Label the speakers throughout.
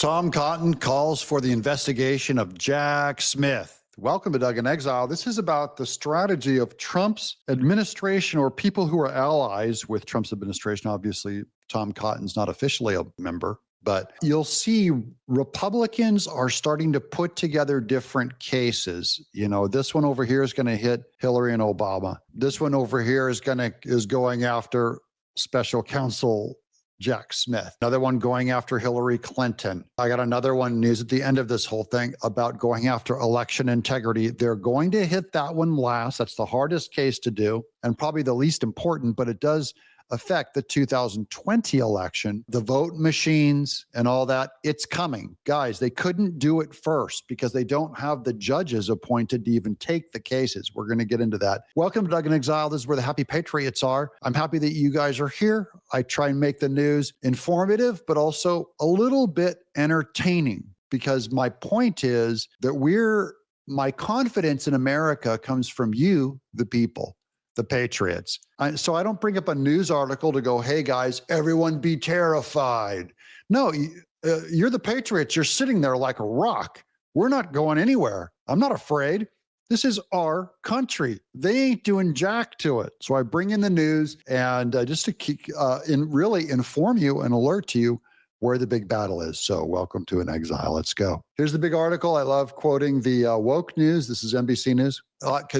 Speaker 1: Tom Cotton calls for the investigation of Jack Smith. Welcome to Doug In Exile. This is about the strategy of Trump's administration or people who are allies with Trump's administration. Obviously, Tom Cotton's not officially a member, but you'll see Republicans are starting to put together different cases. You know, this one over here is going to hit Hillary and Obama. This one over here is going after special counsel Jack Smith. Another one going after Hillary Clinton. I got another one news at the end of this whole thing about going after election integrity. They're going to hit that one last. That's the hardest case to do and probably the least important, but it does affect the 2020 election, the vote machines and all that. It's coming. Guys, they couldn't do it first because they don't have the judges appointed to even take the cases. We're going to get into that. Welcome to Doug In Exile. This is where the happy patriots are. I'm happy that you guys are here. I try and make the news informative, but also a little bit entertaining because my point is that my confidence in America comes from you, the people. The patriots. So I don't bring up a news article to go, hey guys, everyone be terrified. No, you're the patriots. You're sitting there like a rock. We're not going anywhere. I'm not afraid. This is our country. They ain't doing jack to it. So I bring in the news and just to really inform you and alert you where the big battle is. So welcome to In Exile. Let's go. Here's the big article. I love quoting the woke news. This is NBC News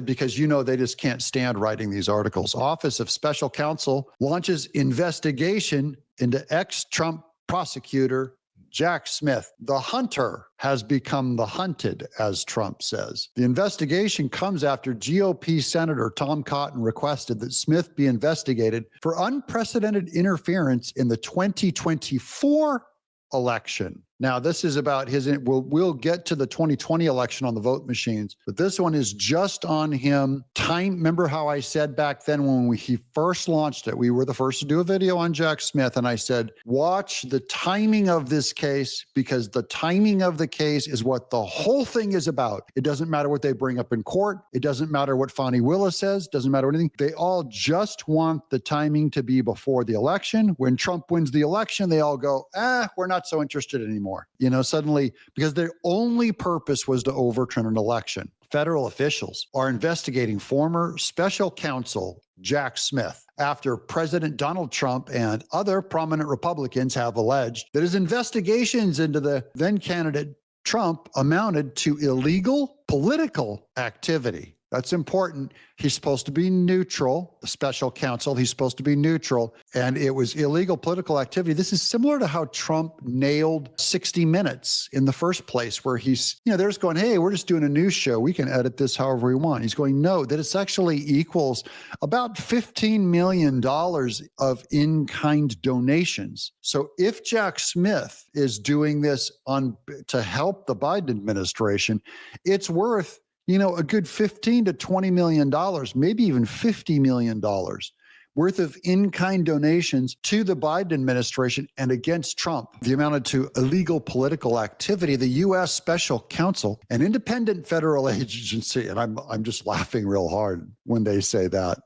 Speaker 1: because you know they just can't stand writing these articles. Office of Special Counsel launches investigation into ex-Trump prosecutor Jack Smith. The hunter has become the hunted, as Trump says. The investigation comes after GOP Senator Tom Cotton requested that Smith be investigated for unprecedented interference in the 2024 election. Now, this is about we'll get to the 2020 election on the vote machines, but this one is just on him. Remember how I said back then when he first launched it, we were the first to do a video on Jack Smith, and I said, watch the timing of this case because the timing of the case is what the whole thing is about. It doesn't matter what they bring up in court. It doesn't matter what Fani Willis says. Doesn't matter anything. They all just want the timing to be before the election. When Trump wins the election, they all go, we're not so interested anymore. You know, suddenly, because their only purpose was to overturn an election. Federal officials are investigating former special counsel Jack Smith after President Donald Trump and other prominent Republicans have alleged that his investigations into the then candidate Trump amounted to illegal political activity. That's important. He's supposed to be neutral, the special counsel. He's supposed to be neutral. And it was illegal political activity. This is similar to how Trump nailed 60 Minutes in the first place, where he's, they're just going, hey, we're just doing a news show. We can edit this however we want. He's going, no, that it's actually equals about $15 million of in-kind donations. So if Jack Smith is doing this to help the Biden administration, it's worth a good $15 to $20 million, maybe even $50 million worth of in-kind donations to the Biden administration and against Trump. The amounted to illegal political activity. The U.S. Special Counsel, an independent federal agency, and I'm just laughing real hard when they say that.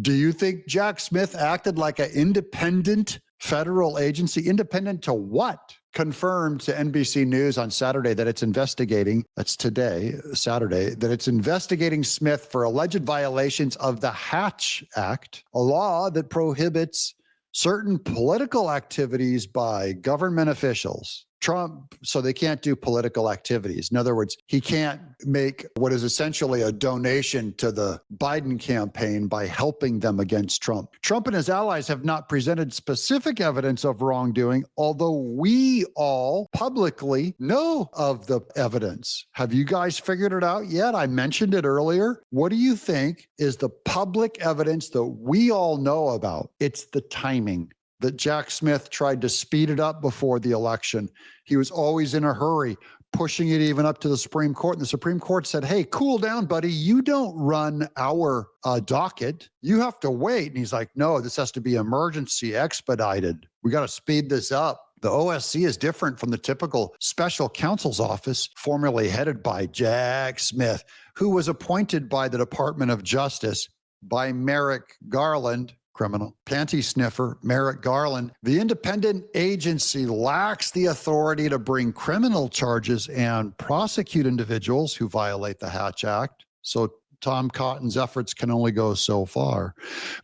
Speaker 1: Do you think Jack Smith acted like an independent federal agency? Independent to what? Confirmed to NBC News on Saturday that it's investigating, that's today, Saturday, that it's investigating Smith for alleged violations of the Hatch Act, a law that prohibits certain political activities by government officials. Trump, so they can't do political activities. In other words, he can't make what is essentially a donation to the Biden campaign by helping them against Trump. Trump and his allies have not presented specific evidence of wrongdoing, although we all publicly know of the evidence. Have you guys figured it out yet? I mentioned it earlier. What do you think is the public evidence that we all know about? It's the timing. That Jack Smith tried to speed it up before the election. He was always in a hurry, pushing it even up to the Supreme Court. And the Supreme Court said, hey, cool down, buddy. You don't run our docket. You have to wait. And he's like, no, this has to be emergency expedited. We got to speed this up. The OSC is different from the typical special counsel's office, formerly headed by Jack Smith, who was appointed by the Department of Justice by Merrick Garland, criminal. Panty sniffer Merrick Garland. The independent agency lacks the authority to bring criminal charges and prosecute individuals who violate the Hatch Act. So Tom Cotton's efforts can only go so far.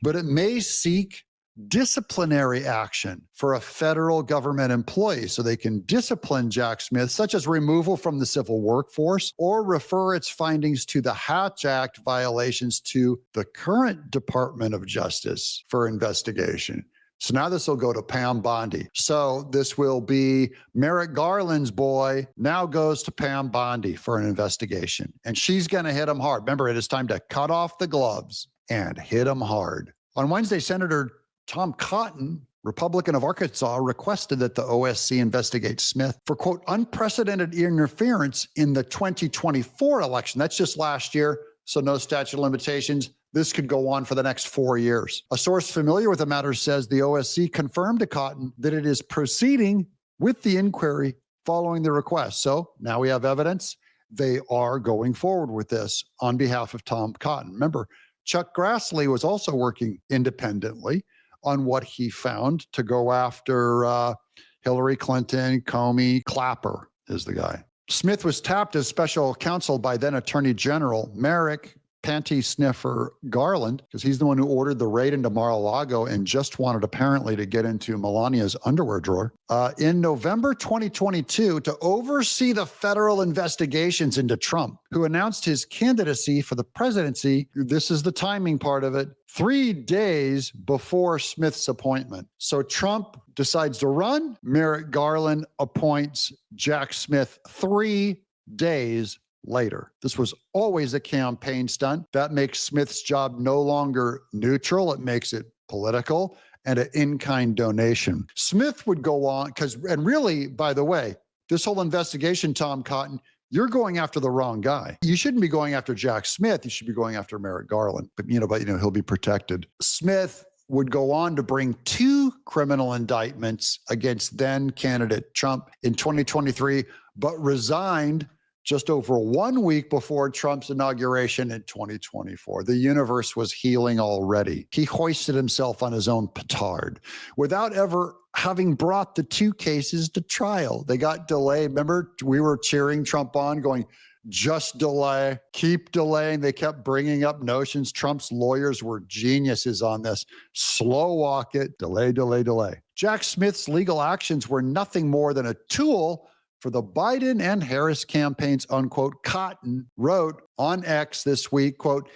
Speaker 1: But it may seek disciplinary action for a federal government employee so they can discipline Jack Smith, such as removal from the civil workforce, or refer its findings to the Hatch Act violations to the current Department of Justice for investigation. So now this will go to Pam Bondi. So this will be Merrick Garland's boy now goes to Pam Bondi for an investigation. And she's going to hit him hard. Remember, it is time to cut off the gloves and hit him hard. On Wednesday, Senator Tom Cotton, Republican of Arkansas, requested that the OSC investigate Smith for, quote, unprecedented interference in the 2024 election. That's just last year, so no statute of limitations. This could go on for the next 4 years. A source familiar with the matter says the OSC confirmed to Cotton that it is proceeding with the inquiry following the request. So now we have evidence. They are going forward with this on behalf of Tom Cotton. Remember, Chuck Grassley was also working independently on what he found to go after Hillary Clinton. Comey. Clapper is the guy. Smith was tapped as special counsel by then Attorney General Merrick Panty Sniffer Garland, because he's the one who ordered the raid into Mar-a-Lago and just wanted apparently to get into Melania's underwear drawer, in November 2022 to oversee the federal investigations into Trump, who announced his candidacy for the presidency. This is the timing part of it. 3 days before Smith's appointment. So Trump decides to run. Merrick Garland appoints Jack Smith 3 days later. This was always a campaign stunt. That makes Smith's job no longer neutral. It makes it political and an in-kind donation. Smith would go on and really, by the way, this whole investigation, Tom Cotton, you're going after the wrong guy. You shouldn't be going after Jack Smith. You should be going after Merrick Garland. But he'll be protected. Smith would go on to bring 2 criminal indictments against then candidate Trump in 2023, but resigned just over 1 week before Trump's inauguration in 2024. The universe was healing already. He hoisted himself on his own petard without ever having brought the 2 cases to trial. They got delayed. Remember, we were cheering Trump on, going, just delay, keep delaying. They kept bringing up notions. Trump's lawyers were geniuses on this. Slow walk it, delay, delay, delay. Jack Smith's legal actions were nothing more than a tool for the Biden and Harris campaigns, unquote. Cotton wrote on X this week, quote,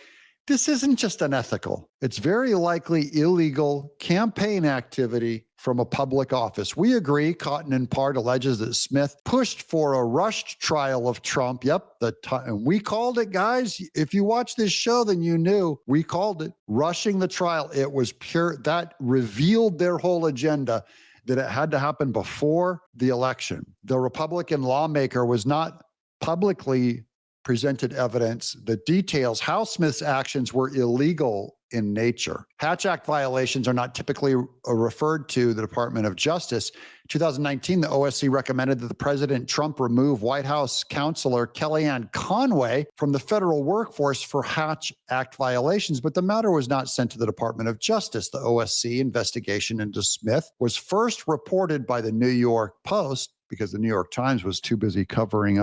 Speaker 1: this isn't just unethical. It's very likely illegal campaign activity from a public office. We agree. Cotton in part alleges that Smith pushed for a rushed trial of Trump. Yep. And we called it, guys. If you watch this show, then you knew we called it rushing the trial. It was pure. That revealed their whole agenda, that it had to happen before the election. The Republican lawmaker was not publicly presented evidence that details how Smith's actions were illegal in nature. Hatch Act violations are not typically referred to the Department of Justice. In 2019, the OSC recommended that the President Trump remove White House counselor Kellyanne Conway from the federal workforce for Hatch Act violations, but the matter was not sent to the Department of Justice. The OSC investigation into Smith was first reported by the New York Post because the New York Times was too busy covering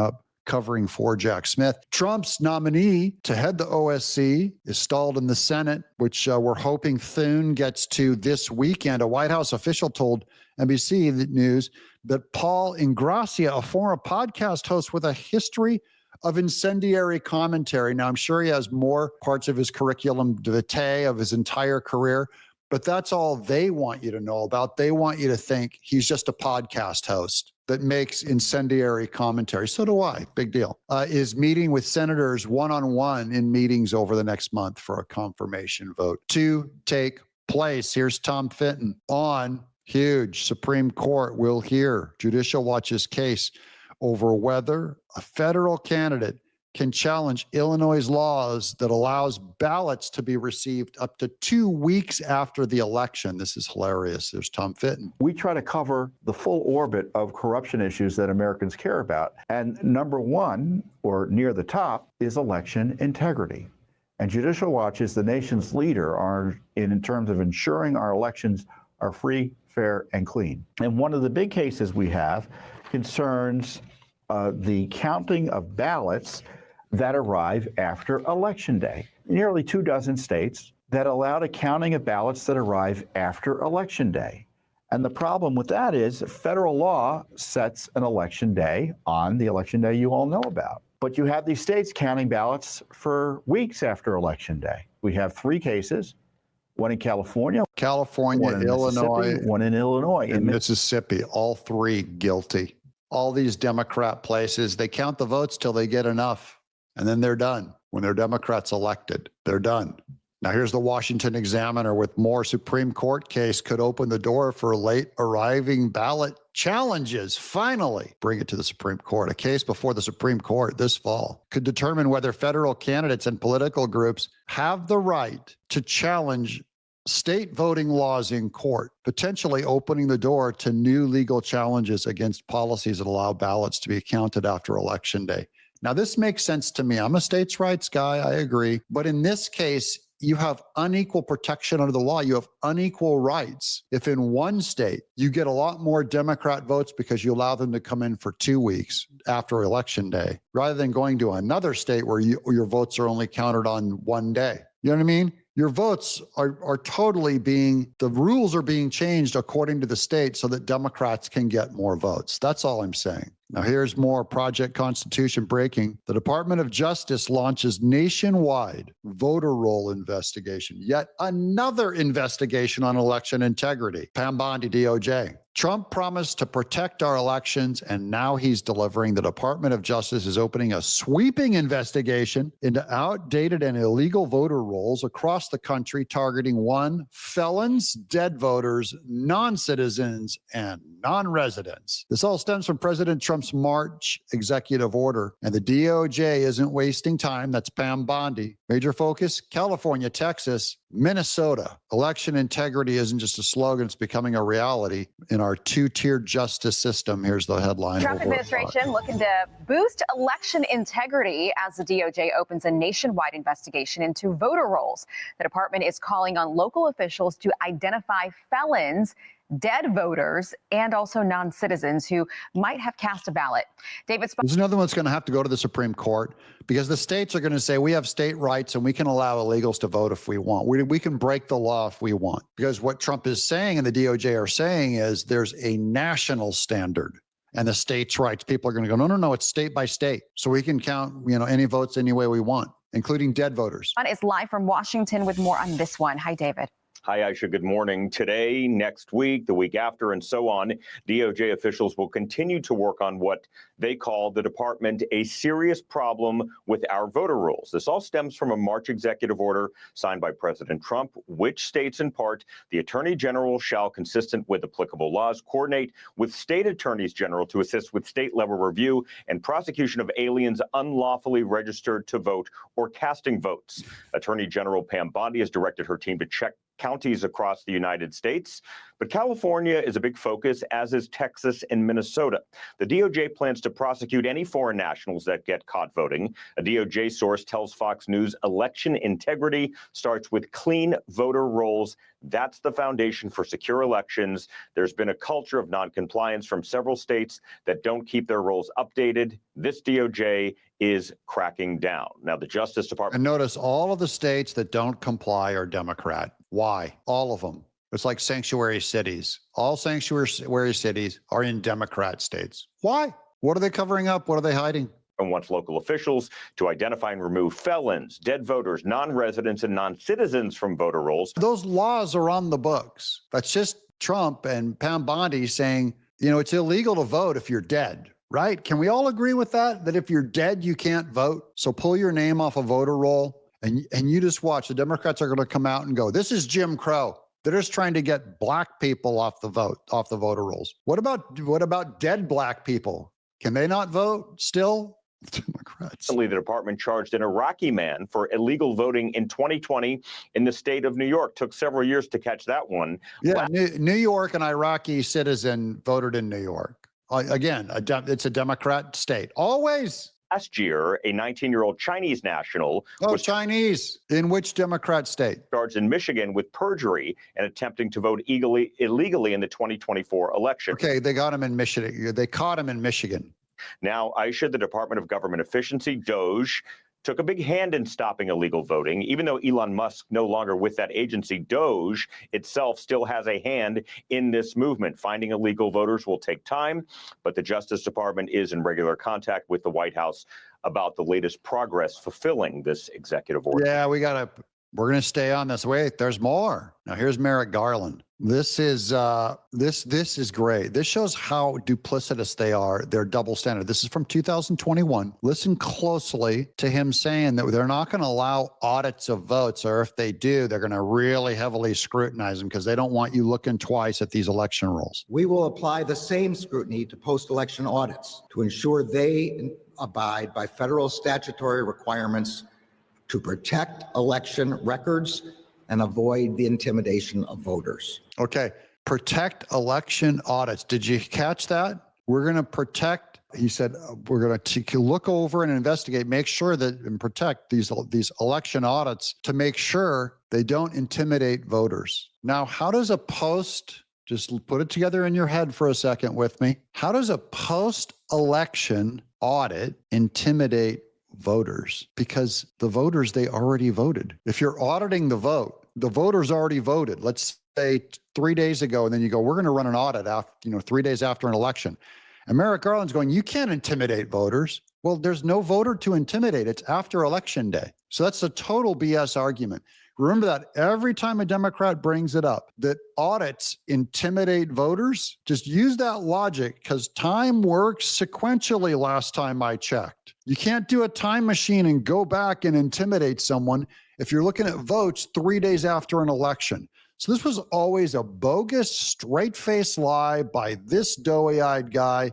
Speaker 1: for Jack Smith. Trump's nominee to head the OSC is stalled in the Senate, which we're hoping Thune gets to this weekend. A White House official told NBC News that Paul Ingrassia, a former podcast host with a history of incendiary commentary. Now, I'm sure he has more parts of his curriculum vitae of his entire career, but that's all they want you to know about. They want you to think he's just a podcast host that makes incendiary commentary. So do I. Big deal. Is meeting with senators one-on-one in meetings over the next month for a confirmation vote to take place. Here's Tom Fitton on huge. Supreme Court will hear Judicial Watch's case over whether a federal candidate can challenge Illinois' laws that allows ballots to be received up to 2 weeks after the election. This is hilarious. There's Tom Fitton.
Speaker 2: We try to cover the full orbit of corruption issues that Americans care about. And number one, or near the top, is election integrity. And Judicial Watch is the nation's leader in terms of ensuring our elections are free, fair, and clean. And one of the big cases we have concerns the counting of ballots that arrive after Election Day. Nearly 24 states that allow the counting of ballots that arrive after Election Day. And the problem with that is federal law sets an election day on the election day you all know about. But you have these states counting ballots for weeks after Election Day. We have 3 cases, one in California, one in
Speaker 1: Illinois,
Speaker 2: one in Illinois.
Speaker 1: and Mississippi, all 3 guilty. All these Democrat places, they count the votes till they get enough, and then they're done. When they're Democrats elected, they're done. Now, here's the Washington Examiner with more Supreme Court case could open the door for late arriving ballot challenges. Finally, bring it to the Supreme Court. A case before the Supreme Court this fall could determine whether federal candidates and political groups have the right to challenge state voting laws in court, potentially opening the door to new legal challenges against policies that allow ballots to be counted after Election Day. Now, this makes sense to me. I'm a states' rights guy, I agree. But in this case, you have unequal protection under the law. You have unequal rights. If in one state you get a lot more Democrat votes because you allow them to come in for 2 weeks after Election Day, rather than going to another state where your votes are only counted on one day. You know what I mean? Your votes are totally the rules are being changed according to the state so that Democrats can get more votes. That's all I'm saying. Now, here's more Project Constitution breaking. The Department of Justice launches nationwide voter roll investigation. Yet another investigation on election integrity. Pam Bondi, DOJ. Trump promised to protect our elections, and now he's delivering. The Department of Justice is opening a sweeping investigation into outdated and illegal voter rolls across the country, targeting 1, felons, dead voters, non-citizens, and non-residents. This all stems from President Trump's March executive order, and the DOJ isn't wasting time. That's Pam Bondi. Major focus, California, Texas, Minnesota. Election integrity isn't just a slogan, it's becoming a reality in our 2-tiered justice system. Here's the headline.
Speaker 3: Trump administration looking to boost election integrity as the DOJ opens a nationwide investigation into voter rolls. The department is calling on local officials to identify felons, dead voters, and also non-citizens who might have cast a ballot. David,
Speaker 1: there's another one that's going to have to go to the Supreme Court because the states are going to say we have state rights and we can allow illegals to vote if we want. We can break the law if we want. Because what Trump is saying and the DOJ are saying is there's a national standard and the states' rights. People are going to go, no, it's state by state. So we can count, any votes any way we want, including dead voters.
Speaker 3: Is live from Washington with more on this one. Hi, David.
Speaker 4: Hi, Aisha. Good morning. Today, next week, the week after, and so on, DOJ officials will continue to work on what they call the department a serious problem with our voter rolls. This all stems from a March executive order signed by President Trump, which states in part the Attorney General shall, consistent with applicable laws, coordinate with state attorneys general to assist with state-level review and prosecution of aliens unlawfully registered to vote or casting votes. Attorney General Pam Bondi has directed her team to check counties across the United States. But California is a big focus, as is Texas and Minnesota. The DOJ plans to prosecute any foreign nationals that get caught voting. A DOJ source tells Fox News election integrity starts with clean voter rolls. That's the foundation for secure elections. There's been a culture of noncompliance from several states that don't keep their rolls updated. This DOJ is cracking down. Now, the Justice Department.
Speaker 1: And notice all of the states that don't comply are Democrat. Why? All of them. It's like sanctuary cities. All sanctuary cities are in Democrat states. Why? What are they covering up? What are they hiding?
Speaker 4: And wants local officials to identify and remove felons, dead voters, non-residents, and non-citizens from voter rolls.
Speaker 1: Those laws are on the books. That's just Trump and Pam Bondi saying, it's illegal to vote if you're dead, right? Can we all agree with that? That if you're dead, you can't vote? So pull your name off a voter roll and you just watch. The Democrats are going to come out and go, this is Jim Crow. They're just trying to get black people off the voter rolls. What about dead black people? Can they not vote still? Democrats.
Speaker 4: Recently, the department charged an Iraqi man for illegal voting in 2020 in the state of New York. Took several years to catch that one.
Speaker 1: Yeah, New York, an Iraqi citizen voted in New York. Again, it's a Democrat state. Always.
Speaker 4: Last year, a 19-year-old Chinese national was
Speaker 1: Chinese. In which Democrat state?
Speaker 4: charged in Michigan with perjury and attempting to vote illegally in the 2024 election.
Speaker 1: Okay, they got him in Michigan. They caught him in Michigan.
Speaker 4: Now, Aisha, the Department of Government Efficiency, DOJ, took a big hand in stopping illegal voting. Even though Elon Musk no longer with that agency, DOJ itself still has a hand in this movement. Finding illegal voters will take time, but the Justice Department is in regular contact with the White House about the latest progress fulfilling this executive order.
Speaker 1: Yeah, we're going to stay on this. Wait, there's more. Now here's Merrick Garland. This is great. This shows how duplicitous they are. They're double standard. This is from 2021. Listen closely to him saying that they're not going to allow audits of votes, or if they do, they're going to really heavily scrutinize them because they don't want you looking twice at these election rolls.
Speaker 5: We will apply the same scrutiny to post-election audits to ensure they abide by federal statutory requirements to protect election records and avoid the intimidation of voters.
Speaker 1: Okay, protect election audits. Did you catch that? We're going to protect, he said, we're going to look over and investigate, make sure that and protect these election audits to make sure they don't intimidate voters. Now, how does a post, just put it together in your head for a second with me. How does a post-election audit intimidate voters? Because the voters, they already voted. If you're auditing the vote, the voters already voted. Let's say 3 days ago, and then you go, we're going to run an audit after, 3 days after an election. And Merrick Garland's going, you can't intimidate voters. Well, there's no voter to intimidate. It's after election day. So that's a total BS argument. Remember that every time a Democrat brings it up, that audits intimidate voters, just use that logic because time works sequentially last time I checked. You can't do a time machine and go back and intimidate someone if you're looking at votes 3 days after an election. So this was always a bogus, straight-faced lie by this doughy-eyed guy.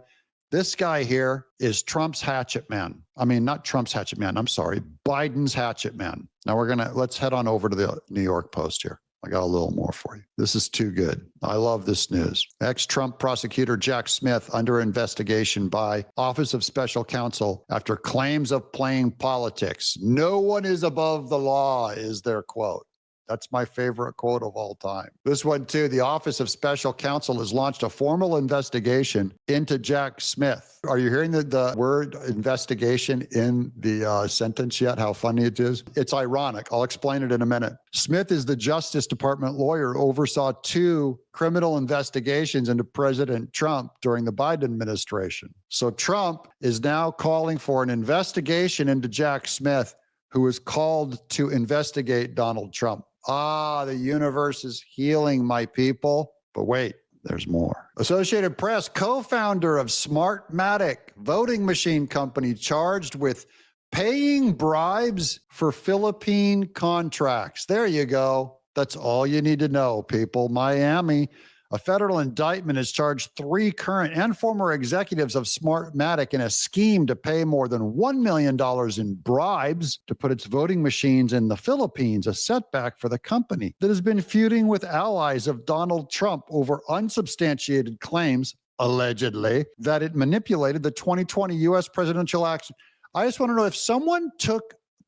Speaker 1: This guy here is Trump's hatchet man. I mean, not Trump's hatchet man. I'm sorry, Biden's hatchet man. Now let's head on over to the New York Post here. I got a little more for you. This is too good. I love this news. Ex-Trump prosecutor Jack Smith under investigation by Office of Special Counsel after claims of playing politics. No one is above the law is their quote. That's my favorite quote of all time. This one too, the Office of Special Counsel has launched a formal investigation into Jack Smith. Are you hearing the word investigation in the sentence yet? How funny it is? It's ironic. I'll explain it in a minute. Smith is the Justice Department lawyer who oversaw 2 criminal investigations into President Trump during the Biden administration. So Trump is now calling for an investigation into Jack Smith, who was called to investigate Donald Trump. The universe is healing, my people. But wait, there's more. Associated Press, co-founder of Smartmatic, voting machine company charged with paying bribes for Philippine contracts. There you go. That's all you need to know, people. Miami. A federal indictment has charged 3 current and former executives of Smartmatic in a scheme to pay more than $1 million in bribes to put its voting machines in the Philippines, a setback for the company that has been feuding with allies of Donald Trump over unsubstantiated claims, allegedly, that it manipulated the 2020 U.S. presidential election. I just want to know if someone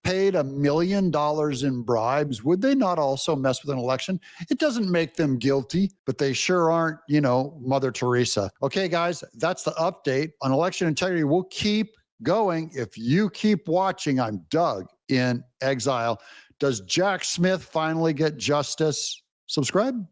Speaker 1: paid $1 million in bribes, would they not also mess with an election? It doesn't make them guilty, but they sure aren't, Mother Teresa. Okay, guys, that's the update on election integrity. We'll keep going if you keep watching. I'm Doug in Exile. Does Jack Smith finally get justice? Subscribe.